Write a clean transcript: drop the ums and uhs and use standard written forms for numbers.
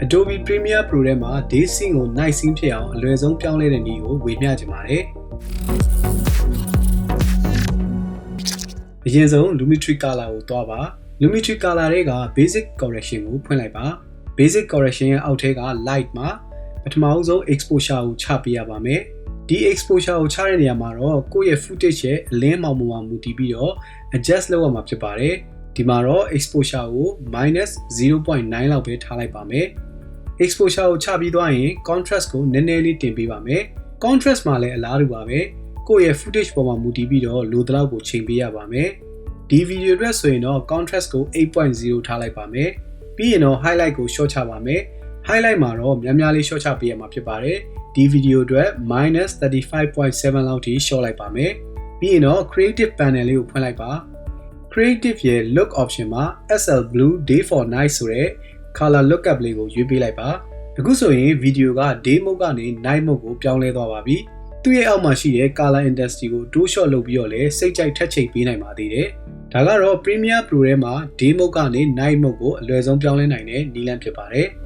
Adobe Premiere Pro ထဲမှာ Day Scene ကို Night Scene ဖြစ်အောင်အလွယ်ဆုံးပြောင်းလဲတဲ့နည်းကိုဝေမျှချင်ပါတယ်။အရင်ဆုံး Lumetri Color ကိုတွားပါ။ Lumetri Color တွေက Basic Correction ကိုဖွင့်လိုက်ပါ။ Basic Correction ရဲ့အောက်ထဲက Light မှာပထမဆုံး Exposure ကိုချပေးရပါမယ်။ဒီ Exposure ကိုချတဲ့နေရာမှာတော့ကိုယ့်ရဲ့ footage ရဲ့အလင်းမောင်ပေါ်မှာမူတည်ပြီးတော့ adjust လုပ်ရမှာဖြစ်ပါတယ်။ဒီမှာတော့ Exposure ကို -0.9 လောက်ပဲထားလိုက်ပါမယ်။ Exposure ကိုချပြီးသွားရင် Contrast ကိုနည်းနည်းလေးတင်ပေးပါမယ်။ Contrast မှာလည်းအလားတူပါပဲ။ကိုယ့်ရဲ့ footage ပေါ်မှာမူတည်ပြီးတော့လိုသလောက်ကိုချိန်ပေးရပါမယ်။ဒီဗီဒီယိုအတွက်ဆိုရင်တော့ Contrast ကို 8.0 ထားလိုက်ပါမယ်။ပြီးရင်တော့ Highlight ကို short ချပါမယ်။ Highlight မှာတော့များများလေး short ချပေးရမှာဖြစ်ပါတယ်။ဒီဗီဒီယိုအတွက် -35.7 လောက်ထိ short လိုက်ပါမယ်။ပြီးရင်တော့ Creative Panel လေးကိုဖွင့်လိုက်ပါ။ Creative ရဲ့ Look Option မှာ SL Blue Day for Night ဆိုတဲ့ Color Lookup လေးကိုရွေးပေးလိုက်ပါ။အခုဆိုရင်ဗီဒီယိုက Day Mode ကနေ Night Mode ကိုပြောင်းလဲသွားပါပြီ။သူ့ရဲ့အောက်မှာရှိတဲ့ Color Intensity ကိုတိုး short လုပ်ပြီးတော့လည်းစိတ်ကြိုက်ထပ်ချိန်ပေးနိုင်ပါသေးတယ်။ဒါကတော့ Premiere Pro ထဲမှာ Day Mode ကနေ Night Mode ကိုအလွယ်ဆုံးပြောင်းလဲနိုင်တဲ့နည်းလမ်းဖြစ်ပါတယ်။